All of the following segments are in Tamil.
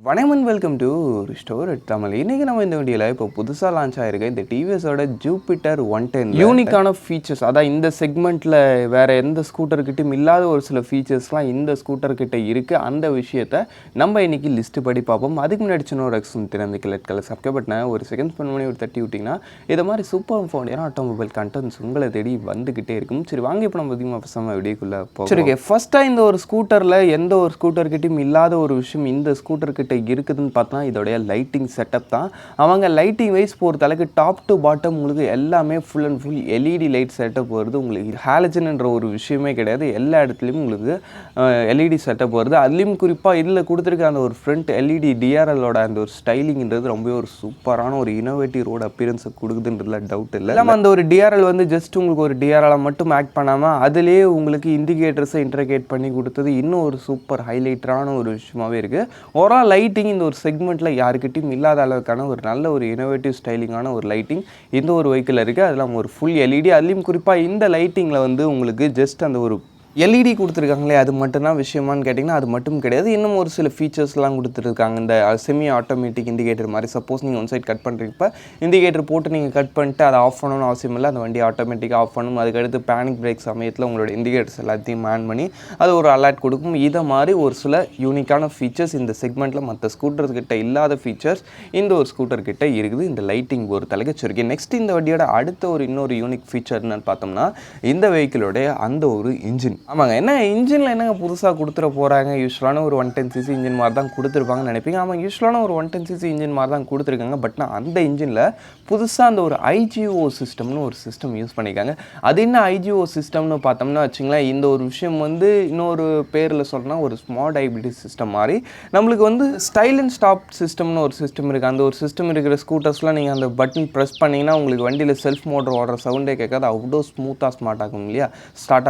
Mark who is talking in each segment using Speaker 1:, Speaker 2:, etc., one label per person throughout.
Speaker 1: வணக்கம் and welcome to restore Tamil. இன்றைக்கி நம்ம இந்த வீடியோவில் இப்போ புதுசாக லான்ச் ஆகிருக்க இந்த டிவிஎஸோட ஜூபிட்டர் 110 யூனிக்கான ஃபீச்சர்ஸ், அதான் இந்த செக்மெண்ட்டில் வேறு எந்த ஸ்கூட்டர்கிட்டையும் இல்லாத ஒரு சில ஃபீச்சர்ஸ்லாம் இந்த ஸ்கூட்டர்கிட்ட இருக்குது. அந்த விஷயத்தை நம்ம இன்றைக்கி லிஸ்ட்டு படி பார்ப்போம். அதுக்கு முன்னாடி சின்ன ஒரு திறந்து கிளட் சப்ஸ்கிரைப் பட்டனை ஒரு செகண்ட் ஸ்பெண்ட் பண்ணி ஒரு தட்டி விட்டிங்கன்னா இது மாதிரி சூப்பர் ஃபோன் ஏன்னா ஆட்டோமொபைல் கண்டென்ட்ஸ் உங்களை தேடி வந்துக்கிட்டே இருக்கும். சரி வாங்க இப்போ நம்ம அதிகமாக பசங்க வீடியோக்குள்ளே போகிறோம். சரி, ஃபஸ்ட்டாக இந்த ஒரு ஸ்கூட்டரில் எந்த ஒரு ஸ்கூட்டர்கிட்டையும் இல்லாத ஒரு விஷயம் இந்த ஸ்கூட்டர்கிட்ட இருக்குதுன்னு பார்த்தா இதோடைய லைட்டிங் செட்டப் தான். அவங்க லைட்டிங் வைஸ் பொறுத்த அளவுக்கு டாப் டு பாட்டம் உங்களுக்கு எல்லாமே full and full LED light setup வருது. உங்களுக்கு ஹாலஜன்ன்ற ஒரு விஷயமே கிடையாது. எல்லா இடத்துலையும் உங்களுக்கு எல்இடி செட்டப் வருது. அதுலேயும் குறிப்பாக இதில் கொடுத்துருக்க அந்த ஒரு ஃப்ரண்ட் எல்இடி டிஆர்எல்லோட அந்த ஒரு ஸ்டைலிங்கிறது ரொம்ப ஒரு சூப்பரான ஒரு இனோவேட்டிவ் ரோடு அப்பியரன்ஸை கொடுக்குதுன்றதுல டவுட் இல்லை. நம்ம அந்த ஒரு டிஆர்எல் வந்து ஜஸ்ட் உங்களுக்கு ஒரு டிஆர்எலை மட்டும் ஆக்ட் பண்ணாமல் அதுலேயே உங்களுக்கு இண்டிகேட்டர்ஸை இன்டர்கேட் பண்ணி கொடுத்தது இன்னும் ஒரு சூப்பர் ஹைலைட்டரான ஒரு விஷயமாகவே இருக்குது. ஓவரால் லைட்டிங் இந்த ஒரு செக்மெண்ட்டில் யாருக்கிட்டையும் இல்லாத அளவுக்கான ஒரு நல்ல ஒரு இனோவேட்டிவ் ஸ்டைலிங்கான ஒரு லைட்டிங் இந்த ஒரு வெஹிக்கிள் இருக்குது. அதெல்லாம் ஒரு ஃபுல் எல்இடி. அதுலேயும் குறிப்பாக இந்த லைட்டிங்கில் வந்து உங்களுக்கு ஜஸ்ட் அந்த ஒரு எல்இடி கொடுத்துருக்காங்களே அது மட்டும்தான் விஷயமானு கேட்டிங்கன்னா அது மட்டும் கிடையாது. இன்னும் ஒரு சில ஃபீச்சர்ஸ்லாம் கொடுத்துருக்காங்க. இந்த செமி ஆட்டோமேட்டிக் இண்டிகேட்டர் மாதிரி சப்போஸ் நீங்கள் ஒன் சைட் கட் பண்ணுறப்ப இண்டிகேட்டர் போட்டு நீங்கள் கட் பண்ணிட்டு அதை ஆஃப் பண்ணணும்னு அவசியம் இல்லை. அந்த வண்டி ஆட்டோமேட்டிக்காக ஆஃப் பண்ணணும். அதுக்கடுத்து பேனிக் பிரேக் சமயத்தில் உங்களோட இண்டிகேட்டர்ஸ் எல்லாத்தையும் ஆன் பண்ணி அது ஒரு அலர்ட் கொடுக்கும். இதை மாதிரி ஒரு சில யூனிக்கான ஃபீச்சர்ஸ் இந்த செக்மெண்ட்டில் மற்ற ஸ்கூட்டர்கிட்ட இல்லாத ஃபீச்சர்ஸ் இந்த ஒரு ஸ்கூட்டர்கிட்ட இருக்குது. இந்த லைட்டிங் ஒரு தலைக்கச்சிருக்கு. நெக்ஸ்ட் இந்த வண்டியோட அடுத்த ஒரு இன்னொரு யூனிக் ஃபீச்சர் என்னன்னு பார்த்தோம்னா இந்த வெஹிக்கிளோடைய அந்த ஒரு இன்ஜின். ஆமாங்க, என்ன இன்ஜினில் என்னங்க புதுசாக கொடுத்துட போகிறாங்க? யூஸ்வலான ஒரு 110cc இன்ஜின் மாதிரி தான் கொடுத்துருப்பாங்கன்னு நினைப்பீங்க. ஆமாம், யூஸ்வலான ஒரு 110cc இன்ஜின் மாதிரி தான் கொடுத்துருக்காங்க. பட் நான் அந்த இன்ஜினில் புதுசாக அந்த ஒரு ஐஜிஓ சிஸ்டம்னு ஒரு சிஸ்டம் யூஸ் பண்ணியிருக்காங்க. அது என்ன ஐஜிஓ சிஸ்டம்னு பார்த்தோம்னா வச்சுங்களேன், இந்த ஒரு விஷயம் வந்து இன்னொரு பேரில் சொல்லணும்னா ஒரு ஸ்மார்ட் ஹைப்ரிட் சிஸ்டம் மாதிரி நம்மளுக்கு வந்து ஸ்டைல் அண்ட் ஸ்டாப் சிஸ்டம்னு ஒரு சிஸ்டம் இருக்குது. அந்த ஒரு சிஸ்டம் இருக்கிற ஸ்கூட்டர்ஸ்லாம் நீங்கள் அந்த பட்டன் ப்ரெஸ் பண்ணிங்கன்னா உங்களுக்கு வண்டியில் செல்ஃப் மோட்டர் ஓடுற சவுண்டே கேட்காது. அவ்வளோ ஸ்மூத்தாக ஸ்டார்ட்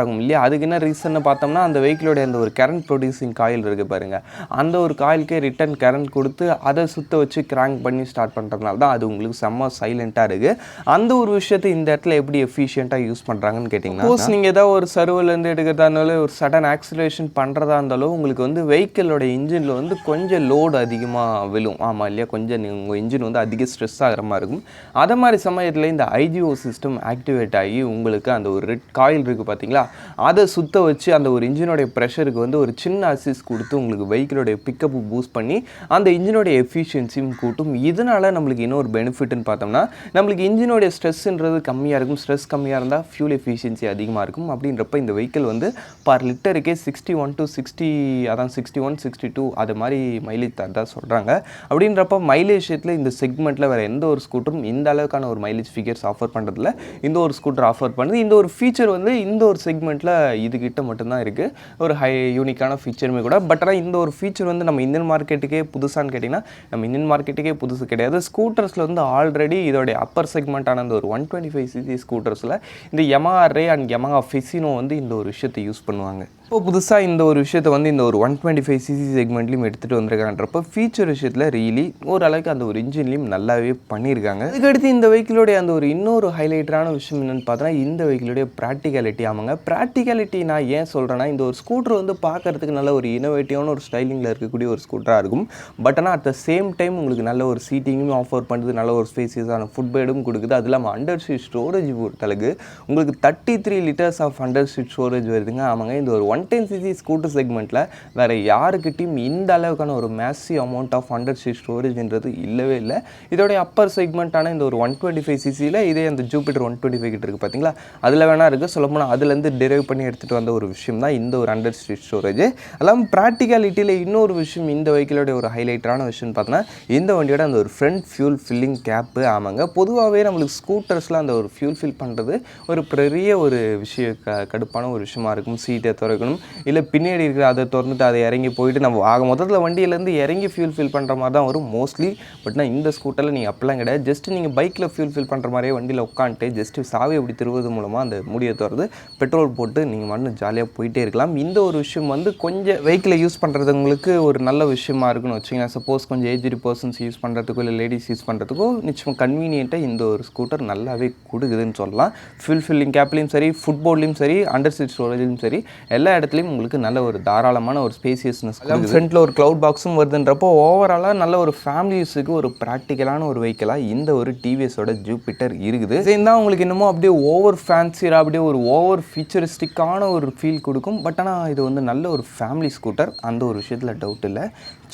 Speaker 1: ஆகும் இல்லையா? அதுக்கு என்ன ரீசன்னு பார்த்தோம்னா அந்த வெஹிக்கிளோட அந்த ஒரு கரண்ட் ப்ரொடியூசிங் காயில் இருக்குது பாருங்கள், அந்த ஒரு காயிலுக்கே ரிட்டன் கரண்ட் கொடுத்து அதை சுற்ற வச்சு கிராங்க் பண்ணி ஸ்டார்ட் பண்ணுறதுனால தான் அது உங்களுக்கு செம்ம சைலண்ட்டாக இருக்குது. அந்த ஒரு விஷயத்தை இந்த இடத்துல எப்படி எஃபிஷியண்ட்டாக யூஸ் பண்ணுறாங்கன்னு கேட்டிங்கன்னா, சப்போஸ் நீங்கள் ஏதாவது ஒரு சர்வர்லேருந்து எடுக்கிறதா இருந்தாலும் ஒரு சடன் ஆக்சிலரேஷன் பண்ணுறதா இருந்தாலும் உங்களுக்கு வந்து வெஹிக்கிளோட இன்ஜினில் வந்து கொஞ்சம் லோடு அதிகமாக விழும். ஆமாம் இல்லையா? கொஞ்சம் உங்கள் இன்ஜின் வந்து அதிக ஸ்ட்ரெஸ் ஆகிற மாதிரி இருக்கும். அதை மாதிரி சமயத்தில் இந்த ஐஜிஓ சிஸ்டம் ஆக்டிவேட் ஆகி உங்களுக்கு அந்த ஒரு ரெட் காயில் இருக்குது பார்த்தீங்களா, அதை சுற்ற வச்சு அந்த ஒரு இன்ஜினோடைய ப்ரெஷருக்கு வந்து ஒரு சின்ன அசிஸ்ட் கொடுத்து உங்களுக்கு வெஹிக்கிளோடைய பிக்கப்பு பூஸ்ட் பண்ணி அந்த இன்ஜினோடைய எஃபிஷியன்சியும் கூட்டும். இதனால் நம்மளுக்கு இன்னொரு பெனிஃபிட்னு பார்த்தோம்னா நம்மளுக்கு இன்ஜினோடைய ஸ்ட்ரெஸ்ன்றது கம்மியாக இருக்கும். ஸ்ட்ரெஸ் கம்மியாக இருந்தால் ஃபியூல் எஃபிஷியன்சி அதிகமாக இருக்கும். அப்படின்றப்ப இந்த வெஹிக்கிள் வந்து பர் லிட்டருக்கே 61 to 60 அதான் 61, 62 அது மாதிரி மைலேஜ் தான் சொல்கிறாங்க. அப்படின்றப்ப மைலேஜ் விஷயத்தில் இந்த செக்மெண்ட்டில் வேறு எந்த ஒரு ஸ்கூட்டரும் இந்த அளவுக்கான ஒரு மைலேஜ் ஃபிகர்ஸ் ஆஃபர் பண்ணுறதில்ல. இந்த ஒரு ஸ்கூட்டர் ஆஃபர் பண்ணுது. இந்த ஒரு ஃபீச்சர் வந்து இந்த ஒரு செக்மெண்ட்டில் இதுகிட்ட மட்டும்தான் இருக்குது. ஒரு யூனிக்கான ஃபீச்சருமே கூட. பட் ஆனால் இந்த ஒரு ஃபீச்சர் வந்து நம்ம இந்தியன் மார்க்கெட்டுக்கே புதுசான்னு கேட்டிங்கன்னா நம்ம இந்தியன் மார்க்கெட்டுக்கே புதுசு கிடையாது. ஸ்கூட்டர்ஸில் வந்து ஆல்ரெடி இதோடைய அப்பர் செக்மெண்ட்டான இந்த ஒரு 125cc ஸ்கூட்டர்ஸில் இந்த Yamaha Ray and Yamaha Fascino வந்து இந்த ஒரு விஷயத்தை யூஸ் பண்ணுவாங்க. இப்போ புதுசாக இந்த ஒரு விஷயத்தை வந்து இந்த ஒரு 125cc செக்மெண்ட்லையும் எடுத்துகிட்டு வந்திருக்காங்கன்றப்போ ஃபீச்சர் விஷயத்தில் ரீலி ஓரளவுக்கு அந்த ஒரு இன்ஜின்லையும் நல்லாவே பண்ணியிருக்காங்க. அதுக்கடுத்து இந்த வெஹிக்கிளோடைய அந்த ஒரு இன்னொரு ஹைலைட்டரான விஷயம் என்னென்னு பார்த்தோன்னா இந்த வெஹிக்கிளுடைய ப்ராக்டிகாலிட்டி. ஆமாங்க, ப்ராக்டிகாலிட்டி நான் ஏன் சொல்கிறேன்னா இந்த ஒரு ஸ்கூட்டர் வந்து பார்க்குறதுக்கு நல்ல ஒரு இனோவேட்டிவான ஒரு ஸ்டைலிங்கில் இருக்கக்கூடிய ஒரு ஸ்கூட்டராக இருக்கும். பட் ஆனால் அட் த சேம் டைம் உங்களுக்கு நல்ல ஒரு சீட்டிங்கும் ஆஃபர் பண்ணுறது, நல்ல ஒரு ஸ்பேசியஸான ஃபுட் பெடும் கொடுக்குது. அது இல்லாமல் அண்டர் சீட் ஸ்டோரேஜ் பொறுத்தளவுக்கு உங்களுக்கு 33 liters of under seat storage வருதுங்க. ஆமாங்க, இந்த ஒரு 110cc ஸ்கூட்டர் செக்மெண்ட்டில் வேறு யாருக்கிட்டையும் இந்த அளவுக்கான ஒரு massive amount of under seat ஸ்டோரேஜ்ன்றது இல்லவே இல்லை. இதோடைய அப்பர் செக்மெண்ட்டான இந்த ஒரு 125cc இதே அந்த ஜூபிட்டர் 125 கிட்ட இருக்குது பார்த்தீங்களா, அதில் வேணால் இருக்குது. சொல்லப்போனால் அதுலேருந்து டெரைவ் பண்ணி எடுத்துகிட்டு வந்த ஒரு விஷயம் தான் இந்த ஒரு அண்டர் சீட் ஸ்டோரேஜ். அதெல்லாம் ப்ராக்டிகாலிட்டியில் இன்னொரு விஷயம் இந்த வெஹிக்கிளோட ஒரு ஹைலைட்டரான விஷயம்னு பார்த்தோன்னா இந்த வண்டியோட அந்த ஒரு ஃப்ரண்ட் ஃபியூல் ஃபில்லிங் கேப்பு. ஆமாங்க, பொதுவாகவே நம்மளுக்கு ஸ்கூட்டர்ஸில் அந்த ஒரு ஃபியூல் ஃபில் பண்ணுறது ஒரு பெரிய ஒரு கடுப்பான ஒரு விஷயமா இருக்கும். சீட்டை திறக்கணும், இல்லை பின்னாடி இருக்கிற அதை திறந்துட்டு அதை இறங்கி போயிட்டு நம்ம மொத்தத்தில் வண்டியிலேருந்து இறங்கி ஃபியூல் ஃபில் பண்ணுற மாதிரி தான் வரும் மோஸ்ட்லி. பட்னா இந்த ஸ்கூட்டரில் நீங்கள் அப்படிலாம் கிடையாது. ஜஸ்ட் நீங்கள் பைக்கில் ஃபியூல் ஃபில் பண்ணுற மாதிரியே வண்டியில் உட்காந்துட்டு ஜஸ்ட்டு சாவி அப்படி திருவது மூலமாக அந்த மூடியை திறந்து பெட்ரோல் போட்டு நீங்கள் மட்டும் ஜாலியாக போயிட்டே இருக்கலாம். இந்த ஒரு விஷயம் வந்து கொஞ்சம் வெஹிக்கிளை யூஸ் பண்ணுறதுங்களுக்கு ஒரு நல்ல விஷயமா இருக்குன்னு வச்சுக்கோங்க. சப்போஸ் கொஞ்சம் ஏஜ்டு பர்சன்ஸ் யூஸ் பண்ணுறதுக்கோ இல்லை லேடிஸ் யூஸ் பண்ணுறதுக்கோ நிச்சயம் கன்வீனியண்ட்டாக இந்த ஒரு ஸ்கூட்டர் நல்லாவே கொடுக்குதுன்னு சொல்லலாம். ஃபியூல் ஃபில்லிங் கேப்லேயும் சரி, ஃபுட்போர்ட்லேயும் சரி, அண்டர் சீட் ஸ்டோரேஜ்லையும் சரி, எல்லா இடத்துலையும் உங்களுக்கு நல்ல ஒரு தாராளமான ஒரு ஸ்பேசியஸ்னஸ். ஃப்ரண்ட்டில் ஒரு க்ளவுட் பாக்ஸும் வருதுன்றப்போ ஓவராலாக நல்ல ஒரு ஃபேமிலி யூஸுக்கு ஒரு ப்ராக்டிக்கலான ஒரு வெஹிக்கிளாக இந்த ஒரு டிவிஎஸோட ஜூபிட்டர் இருக்குது. தான் உங்களுக்கு இன்னமும் அப்படியே ஓவர் ஃபேன்சியாக அப்படியே ஒரு ஓவர் ஃபீச்சரிஸ்டிக்கான ஒரு ஃபீல் கொடுக்கும். பட் ஆனால் இது வந்து நல்ல ஒரு ஃபேமிலி ஸ்கூட்டர், அந்த ஒரு விஷயத்தில் டவுட் இல்லை.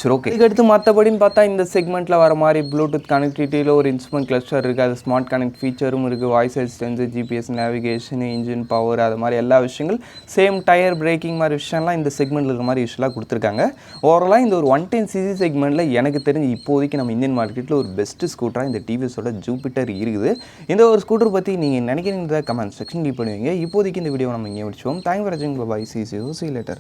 Speaker 1: சரி, ஓகே. இதுக்கடுத்து மற்றபடின்னு பார்த்தா இந்த செக்மெண்ட்டில் வர மாதிரி ப்ளூடூத் கனெக்டிவிட்டியில் ஒரு இன்ஸ்ட்ருமெண்ட் கிளஸ்டர் இருக்குது, அது ஸ்மார்ட் கனெக்ட் ஃபீச்சரும் இருக்குது, voice assistance, GPS navigation, engine power, அது மாதிரி எல்லா விஷயங்கள் சேம் டயர் பிரேக்கிங் மாதிரி விஷயம்லாம் இந்த செக்மெண்ட்டில் இருக்கிற மாதிரி யூஸ்வலாக கொடுத்துருக்காங்க. ஓவராலாக இந்த ஒரு 110cc செக்மெண்ட்டில் எனக்கு தெரிஞ்சு இப்போதைக்கு நம்ம இந்தியன் மார்க்கெட்டில் ஒரு பெஸ்ட்டு ஸ்கூட்டராக இந்த டிவிஎஸோட ஜூபிட்டர் இருக்குது. இந்த ஒரு ஸ்கூட்டர் பற்றி நீங்கள் நினைக்கிறீங்க கமெண்ட் செக்ஷன் பண்ணுவீங்க. இப்போதைக்கு இந்த வீடியோ நம்ம இங்கே முடிச்சுவோம். தேங்க் ஃபார் வாட்சிங். பை. See you later.